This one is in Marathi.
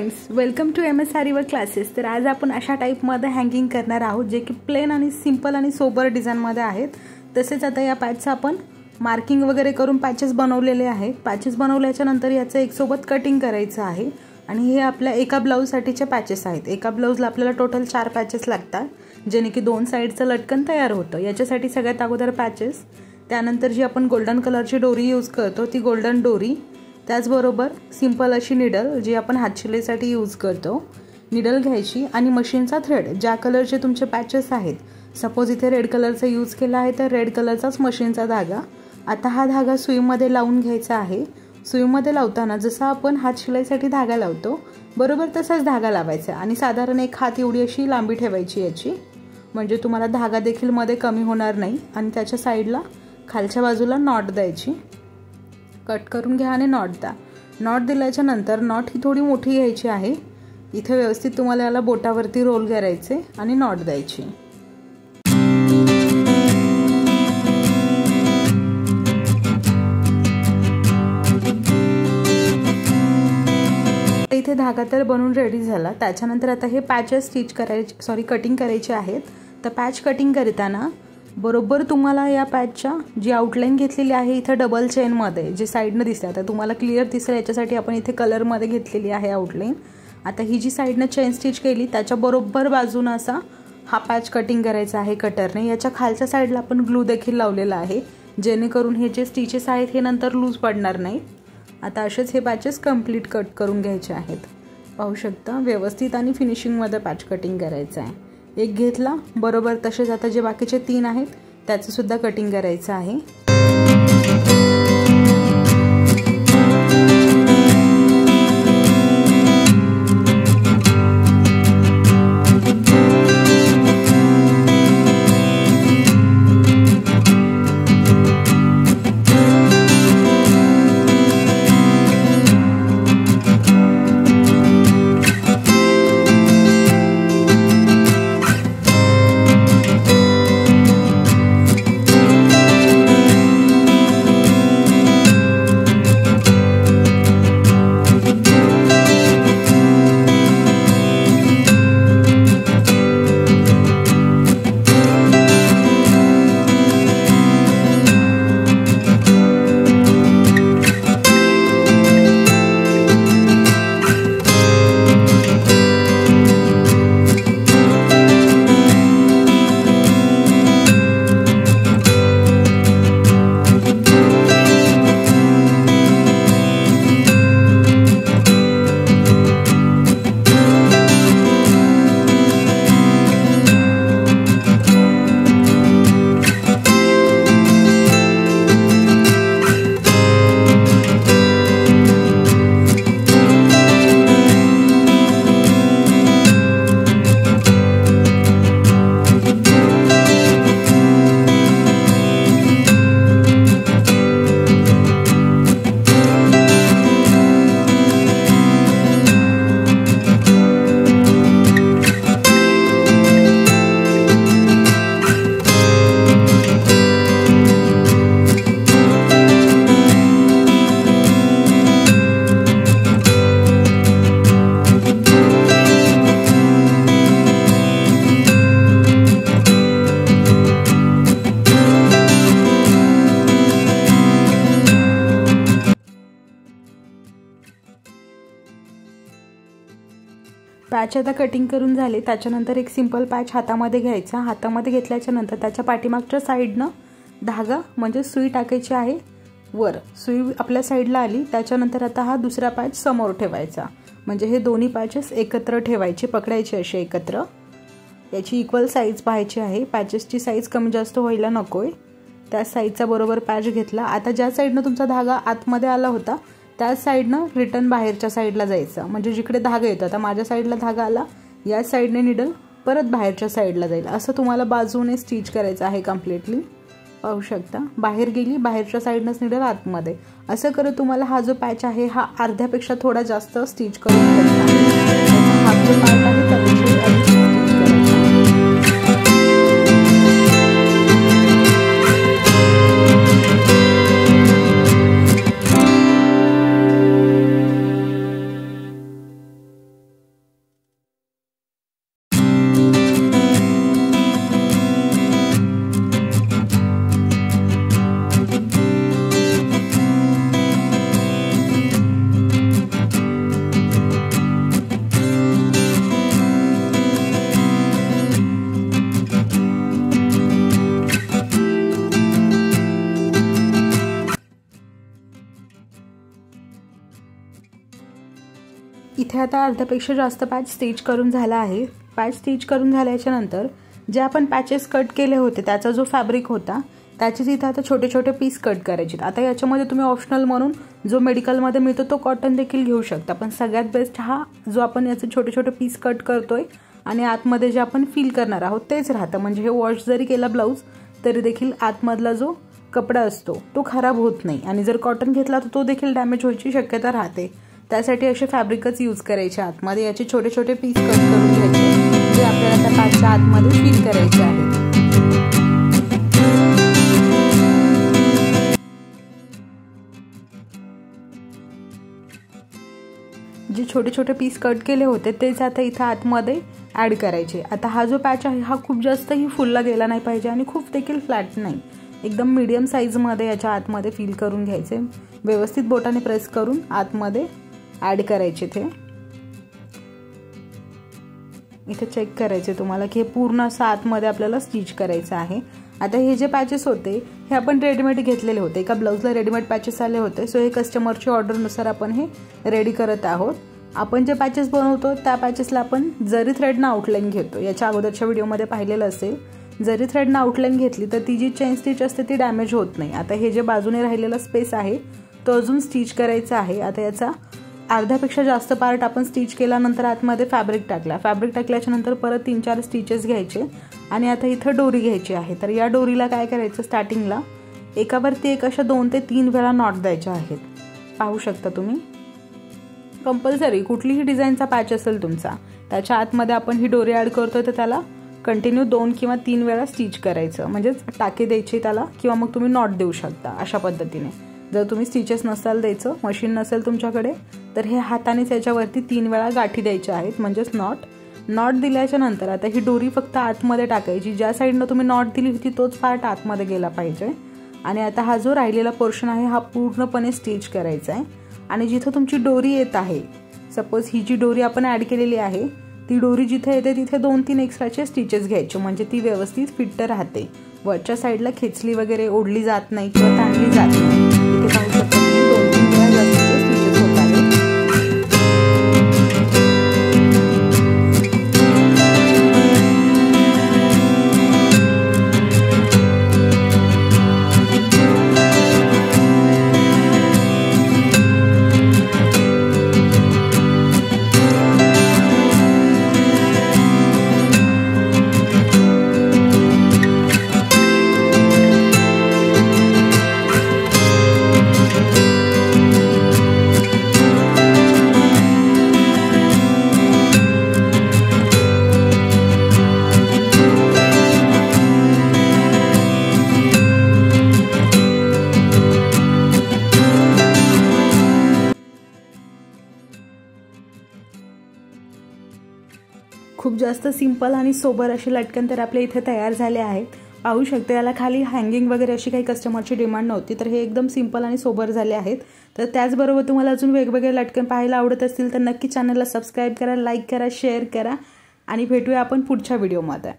फ्रेंड्स, वेलकम टू MS सारी वर्क क्लासेस। तर आज आपण अशा टाईपमध्ये हँगिंग करणार आहोत जे की प्लेन आणि सिंपल आणि सोबर डिझाईनमध्ये आहेत। तसेच आता या पॅचचं आपण मार्किंग वगैरे करून पॅचेस बनवलेले आहेत। पॅचेस बनवल्याच्या नंतर याचं एक सोबत कटिंग करायचं आहे आणि हे आपल्या एका ब्लाऊजसाठीचे पॅचेस आहेत। एका ब्लाऊजला आपल्याला टोटल 4 पॅचेस लागतात जेणे की 2 साइडचं लटकन तयार होतं। याच्यासाठी सगळ्यात अगोदर पॅचेस, त्यानंतर जी आपण गोल्डन कलरची दोरी यूज करतो ती गोल्डन दोरी, त्याचबरोबर सिंपल अशी निडल जी आपण हातशिलाईसाठी यूज करतो, निडल घ्यायची आणि मशीनचा थ्रेड ज्या कलरचे तुमचे पॅचेस आहेत, सपोज इथे रेड कलरचा यूज केला आहे तर रेड कलरचाच मशीनचा धागा। आता हा धागा सुईमध्ये लावून घ्यायचा आहे। सुईमध्ये लावताना जसा आपण हातशिलाईसाठी धागा लावतो बरोबर तसाच धागा लावायचा आणि साधारण एक हात एवढी अशी लांबी ठेवायची याची, म्हणजे तुम्हाला धागा देखील मध्ये कमी होणार नाही। आणि त्याच्या साईडला खालच्या बाजूला नॉट द्यायची, कट करून घ्या आणि नॉट द्या। नॉट दिल्याच्या नंतर नॉट ही थोडी मोठी घ्यायची आहे। इथे व्यवस्थित तुम्हाला याला बोटावरती रोल करायचे आणि नॉट द्यायची। इथे धागा तर बनवून रेडी झाला। त्याच्यानंतर आता हे पॅचेस स्टिच करायचे कटिंग करायचे आहेत। तर पॅच कटिंग करताना बरोबर तुम्हाला या पॅचच्या जी आउटलाईन घेतलेली आहे इथे डबल चेन मध्ये जे साइडने दिसते, आता तुम्हाला क्लिअर दिसेल याच्यासाठी आपण इथे कलर मध्ये घेतलेली आहे आउटलाईन। आता ही जी साइडने चेन स्टिच केली त्याच्या बरोबर बाजूने असा हा पॅच कटिंग करायचा आहे कटरने। याच्या खालच्या साइडला आपण ग्लू देखील लावलेला आहे जेणेकरून हे जे स्टिचेस आहेत हे नंतर लूज पडणार नाही। आता असेच हे पॅचेस कंप्लीट कट करून घ्यायचे आहेत। पाहू शकता व्यवस्थित आणि फिनिशिंग मध्ये पॅच कटिंग करायचं आहे। एक घेतला बरोबर तसेच आता जे बाकीचे 3 आहेत त्याचं सुद्धा कटिंग करायचं आहे। पॅच आता कटिंग करून झाले। त्याच्यानंतर एक सिंपल पॅच हातामध्ये घ्यायचा। हातामध्ये घेतल्याच्या नंतर त्याच्या पाठीमागच्या साइडनं धागा म्हणजे सुई टाकायची आहे वर। सुई आपल्या साइडला आली त्याच्यानंतर आता हा दुसरा पॅच समोर ठेवायचा, म्हणजे हे दोन्ही पॅचेस एकत्र ठेवायचे, पकडायचे असे एकत्र। याची इक्वल साइज पाहायची आहे, पॅचेसची साइज कमी जास्त व्हायला नकोय। त्या साइजचा बरोबर पॅच घेतला। आता ज्या साइडनं तुमचा धागा आतमध्ये आला होता त्याच साइडनं रिटर्न बाहेरच्या साइडला जायचं, म्हणजे जिकडे धागा येतो, आता माझ्या साइडला धागा आला या साइडने निडल परत बाहेरच्या साइडला जाईल, असं तुम्हाला बाजूने स्टिच करायचं आहे कंप्लीटली। पाहू शकता बाहेर गेली, बाहेरच्या साइडनंच निडल आतमध्ये, असं करत तुम्हाला हा जो पॅच आहे हा अर्ध्यापेक्षा थोडा जास्त स्टिच करून घ्यायचा आहे। हा जो पार्ट आहे त्यापेक्षा इथे आता अर्ध्यापेक्षा जास्त पॅच स्टिच करून झाला आहे। पॅच स्टिच करून झाल्याच्या नंतर जे आपण पॅचेस कट केले होते त्याचा जो फॅब्रिक होता त्याचेच इथे आता छोटे छोटे पीस कट करायचे। आता याच्यामध्ये तुम्ही ऑप्शनल म्हणून जो मेडिकलमध्ये मिळतो तो कॉटन देखील घेऊ शकता, पण सगळ्यात बेस्ट हा जो आपण याचे छोटे छोटे पीस कट करतोय आणि आतमध्ये जे आपण फिल करणार आहोत तेच राहतं। म्हणजे हे वॉश जरी केला ब्लाऊज तरी देखील आतमधला जो कपडा असतो तो खराब होत नाही, आणि जर कॉटन घेतला तर तो देखील डॅमेज व्हायची शक्यता राहते। त्यासाठी असे फॅब्रिकच यूज करायचे। आतमध्ये याचे छोटे छोटे पीस कट करून घ्यायचे जे आपल्याला त्या पॅचच्या आतमध्ये फिल करायचे आहेत। जे छोटे छोटे पीस कट केले होते तेच आता इथे आतमध्ये ॲड करायचे। आता हा जो पॅच आहे हा खूप जास्तही फुलला गेला नाही पाहिजे आणि खूप देखील फ्लॅट नाही, एकदम मीडियम साईजमध्ये याच्या आतमध्ये फिल करून घ्यायचे। व्यवस्थित बोटाने प्रेस करून आतमध्ये ॲड करायचे। इथे चेक करायचे तुम्हाला की हे पूर्ण असं आतमध्ये आपल्याला स्टिच करायचं आहे। आता हे जे पॅचेस होते हे आपण रेडीमेड घेतलेले होते, एका ब्लाऊजला रेडीमेड पॅचेस आले होते। सो हे कस्टमरच्या ऑर्डरनुसार आपण हे रेडी करत आहोत। आपण जे पॅचेस बनवतो त्या पॅचेसला आपण जरी थ्रेडनं आउटलाईन घेतो, याच्या अगोदरच्या व्हिडिओमध्ये पाहिलेलं असेल। जरी थ्रेडनं आउटलाईन घेतली तर ती जी चेन स्टिच असते ती डॅमेज होत नाही। आता हे जे बाजूने राहिलेला स्पेस आहे तो अजून स्टिच करायचा आहे। आता याचा अर्ध्यापेक्षा जास्त पार्ट आपण स्टिच केल्यानंतर आतमध्ये फॅब्रिक टाकल्याच्या नंतर परत 3-4 स्टिचेस घ्यायचे आणि आता इथं डोरी घ्यायची आहे। तर या डोरीला काय करायचं, स्टार्टिंगला एकावरती एक अशा 2 ते 3 वेळा नॉट द्यायच्या आहेत। पाहू शकता तुम्ही, कंपल्सरी कुठलीही डिझाईनचा पॅच असेल तुमचा त्याच्या आतमध्ये आपण ही डोरी ॲड करतोय तर त्याला कंटिन्यू 2 किंवा 3 वेळा स्टिच करायचं, म्हणजेच टाके द्यायचे त्याला, किंवा मग तुम्ही नॉट देऊ शकता अशा पद्धतीने। जर तुम्ही स्टिचेस नसाल द्यायचं, मशीन नसेल तुमच्याकडे, तर हे हातानेच याच्यावरती 3 वेळा गाठी द्यायच्या आहेत, म्हणजेच नॉट दिल्याच्या नंतर आता ही डोरी फक्त आतमध्ये टाकायची। ज्या साईडनं तुम्ही नॉट दिली होती तोच पार्ट आतमध्ये गेला पाहिजे। आणि आता हा जो राहिलेला पोर्शन आहे हा पूर्णपणे स्टिच करायचा आहे। आणि जिथं तुमची डोरी येत आहे, सपोज ही जी डोरी आपण ॲड केलेली आहे ती डोरी जिथे येते तिथे 2-3 एक्स्ट्राचे स्टिचेस घ्यायचे, म्हणजे ती व्यवस्थित फिट राहते। वरच्या साईडला खेचली वगैरे ओढली जात नाही किंवा ताणली जात नाही। इथे पाहू शकता 2-3 वेळा जास्तीचे स्टिचेस होत आहेत। खूप जास्त सिंपल आणि सोबर असे लटकन तर आपल्या इथे तयार झाले आहेत। पाहू शकता याला खाली हँगिंग वगैरे अशी काही कस्टमरची डिमांड नव्हती, तर हे एकदम सिंपल आणि सोबर झाले आहेत। तर त्याचबरोबर तुम्हाला अजून वेगवेगळे लटकन पाहायला आवडत असतील तर नक्की चॅनलला सबस्क्राईब करा, लाईक करा, शेअर करा आणि भेटूया आपण पुढच्या व्हिडिओमध्ये।